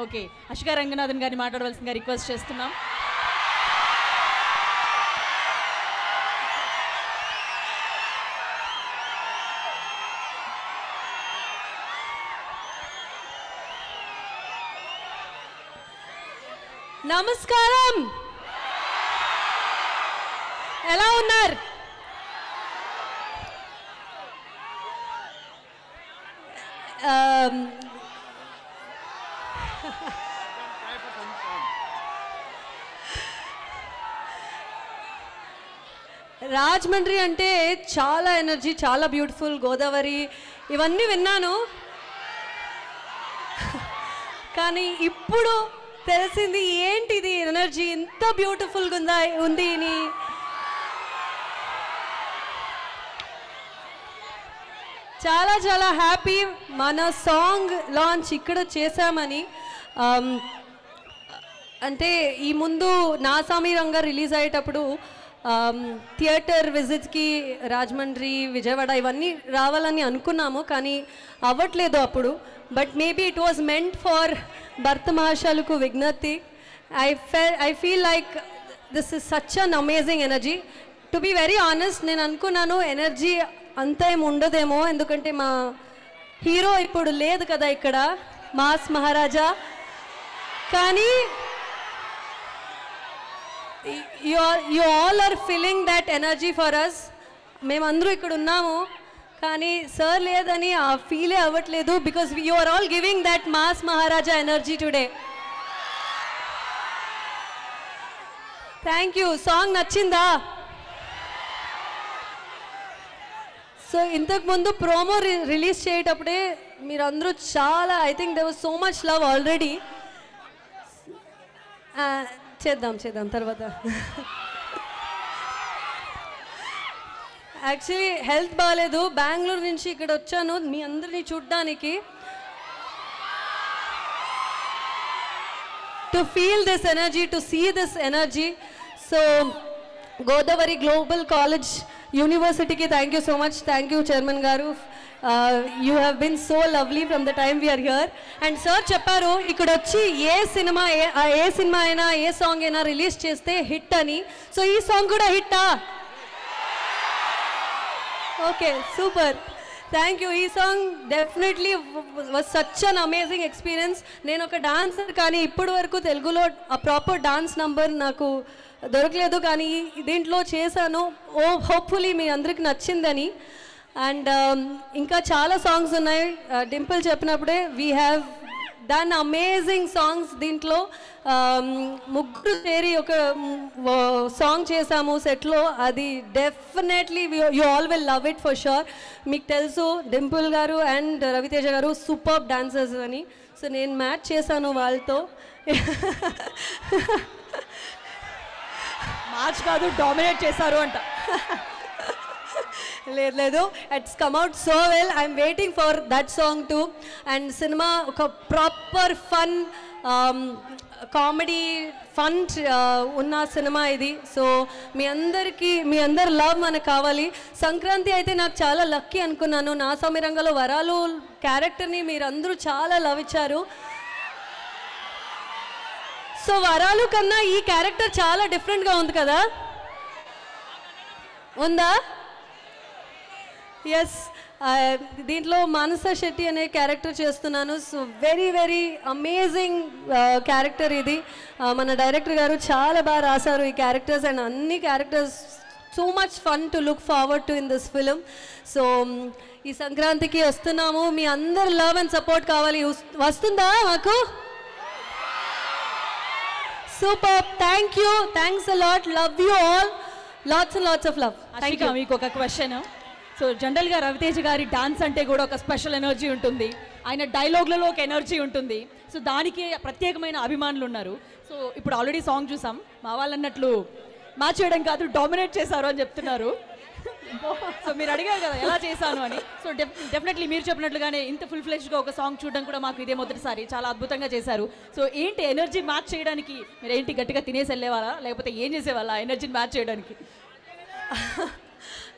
Okay, అశికా Ranganathan గారిని మాట్లాడవలసిందిగా request చేస్తున్నాం. నమస్కారం, ఎలా ఉన్నారు? రాజమండ్రి అంటే చాలా ఎనర్జీ, చాలా బ్యూటిఫుల్. గోదావరి ఇవన్నీ విన్నాను, కానీ ఇప్పుడు తెలిసింది ఏంటిది ఎనర్జీ ఇంత బ్యూటిఫుల్గా ఉంది అని. చాలా చాలా హ్యాపీ మన సాంగ్ లాంచ్ ఇక్కడ చేశామని. అంటే ఈ ముందు నా సామి రంగా రిలీజ్ అయ్యేటప్పుడు థియేటర్ విజిట్స్కి రాజమండ్రి, విజయవాడ ఇవన్నీ రావాలని అనుకున్నాము, కానీ అవ్వట్లేదు అప్పుడు. But maybe it was meant for భర్త మహాశాలకు విజ్ఞప్తి. I feel like this is such an amazing energy. To be very honest, నేను అనుకున్నాను ఎనర్జీ అంత ఏమి ఉండదేమో, ఎందుకంటే మా హీరో ఇప్పుడు లేదు కదా ఇక్కడ, మాస్ మహారాజా. కానీ you all are feeling that energy for us. మేమందరూ ఇక్కడ ఉన్నాము, కానీ సార్ లేదని ఆ ఫీలే అవ్వట్లేదు, because you are all giving that mass Maharaja energy today. Thank you. Song నచ్చిందా? సో ఇంతకుముందు ప్రోమో రిలీజ్ చేసేటప్పుడే మీరందరూ చాలా, I think there was so much love already. చేద్దాం తర్వాత. యాక్చువల్లీ హెల్త్ బాగాలేదు, బెంగళూరు నుంచి ఇక్కడ వచ్చాను మీ అందరినీ చూడ్డానికి. To feel this energy, to see this energy. So Godavari global college యూనివర్సిటీకి thank you so much. Thank you chairman గారు. You have been so lovely from the time we're here. And sir చెప్పారు ఇక్కడ వచ్చి ఏ సినిమా అయినా ఏ song అయినా release చేస్తే హిట్ అని. సో ఈ సాంగ్ కూడా హిట్టా? Okay, super, thank you. ఈ song definitely was such an amazing experience. నేను ఒక డాన్సర్, కానీ ఇప్పటి వరకు తెలుగులో ఆ ప్రాపర్ డాన్స్ నంబర్ నాకు దొరకలేదు, కానీ దీంట్లో చేశాను. హోప్ఫుల్లీ మీ అందరికి నచ్చిందని. అండ్ ఇంకా చాలా సాంగ్స్ ఉన్నాయి. డింపుల్ చెప్పినప్పుడే we have done amazing songs. దీంట్లో ముగ్గురు చేరి ఒక సాంగ్ చేసాము సెట్లో. అది definitely you all will love it for sure. మీకు తెలుసు డింపుల్ గారు అండ్ రవితేజ గారు సూపర్ డాన్సర్స్ అని. సో నేను మ్యాచ్ చేశాను వాళ్ళతో. మ్యాచ్ కాదు, డామినేట్ చేశారు అంట. లేదు, it's come out so well. I'm waiting for that song too. And cinema ఒక ప్రాపర్ ఫన్ కామెడీ ఫన్ ఉన్న సినిమా ఇది. సో మీ అందరి లవ్ మనకు కావాలి. సంక్రాంతి అయితే నాకు చాలా లక్కీ అనుకున్నాను. నా సామి రంగంలో వరాలు క్యారెక్టర్ని మీరందరూ చాలా లవ్ ఇచ్చారు. సో వరాలు కన్నా ఈ క్యారెక్టర్ చాలా డిఫరెంట్గా ఉంది కదా, ఉందా? ఎస్, దీంట్లో మానస శెట్టి అనే క్యారెక్టర్ చేస్తున్నాను. So very very amazing character ఇది. మన డైరెక్టర్ గారు చాలా బాగా రాశారు ఈ క్యారెక్టర్స్, అండ్ అన్ని characters so much fun to look forward to in this film. So ఈ సంక్రాంతికి వస్తున్నాము, మీ అందరు లవ్ అండ్ సపోర్ట్ కావాలి. వస్తుందా మాకు? Super, thank you, thanks a lot, love you all, lots and lots of love. Thank you. మీకు ఒక question. So జనరల్గా రవితేజ గారి డాన్స్ అంటే కూడా ఒక స్పెషల్ ఎనర్జీ ఉంటుంది, ఆయన డైలాగ్లలో ఒక ఎనర్జీ ఉంటుంది. సో దానికి ప్రత్యేకమైన అభిమానులు ఉన్నారు. సో ఇప్పుడు ఆల్రెడీ సాంగ్ చూసాం, మా వాళ్ళు అన్నట్లు మ్యాచ్ చేయడం కాదు డామినేట్ చేశారు అని చెప్తున్నారు. సో మీరు అడిగారు కదా ఎలా చేశాను అని. సో డెఫినెట్లీ మీరు చెప్పినట్లుగానే ఇంత ఫుల్ ఫ్లెష్గా ఒక సాంగ్ చూడడం కూడా మాకు ఇదే మొదటిసారి, చాలా అద్భుతంగా చేశారు. సో ఏంటి ఎనర్జీ మ్యాచ్ చేయడానికి మీరు ఏంటి గట్టిగా తినేసి వెళ్ళేవాళ్ళా, లేకపోతే ఏం చేసేవాళ్ళ ఎనర్జీని మ్యాచ్ చేయడానికి?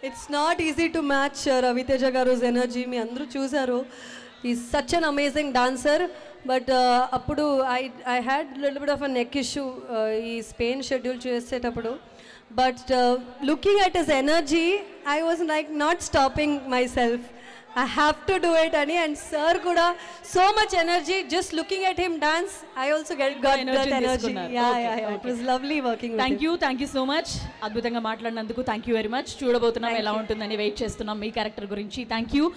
It's not easy to match Ravi Teja గారు ఎనర్జీ. మీ అందరూ చూసారు, is such an amazing dancer. But అప్పుడు I had little bit of a neck issue ఈ స్పెయిన్ షెడ్యూల్ చేసేటప్పుడు. But looking at his energy I was like not stopping myself. I have to do it అని. And sir kuda so much energy, just looking at him dance I also got that energy. Yeah, it was lovely working with him. Thank you so much. అద్భుతంగా మాట్లాడినందుకు thank you very much. చూడబోతున్నాం ఎలా ఉంటుందని wait చేస్తున్నాం మీ character గురించి. Thank you.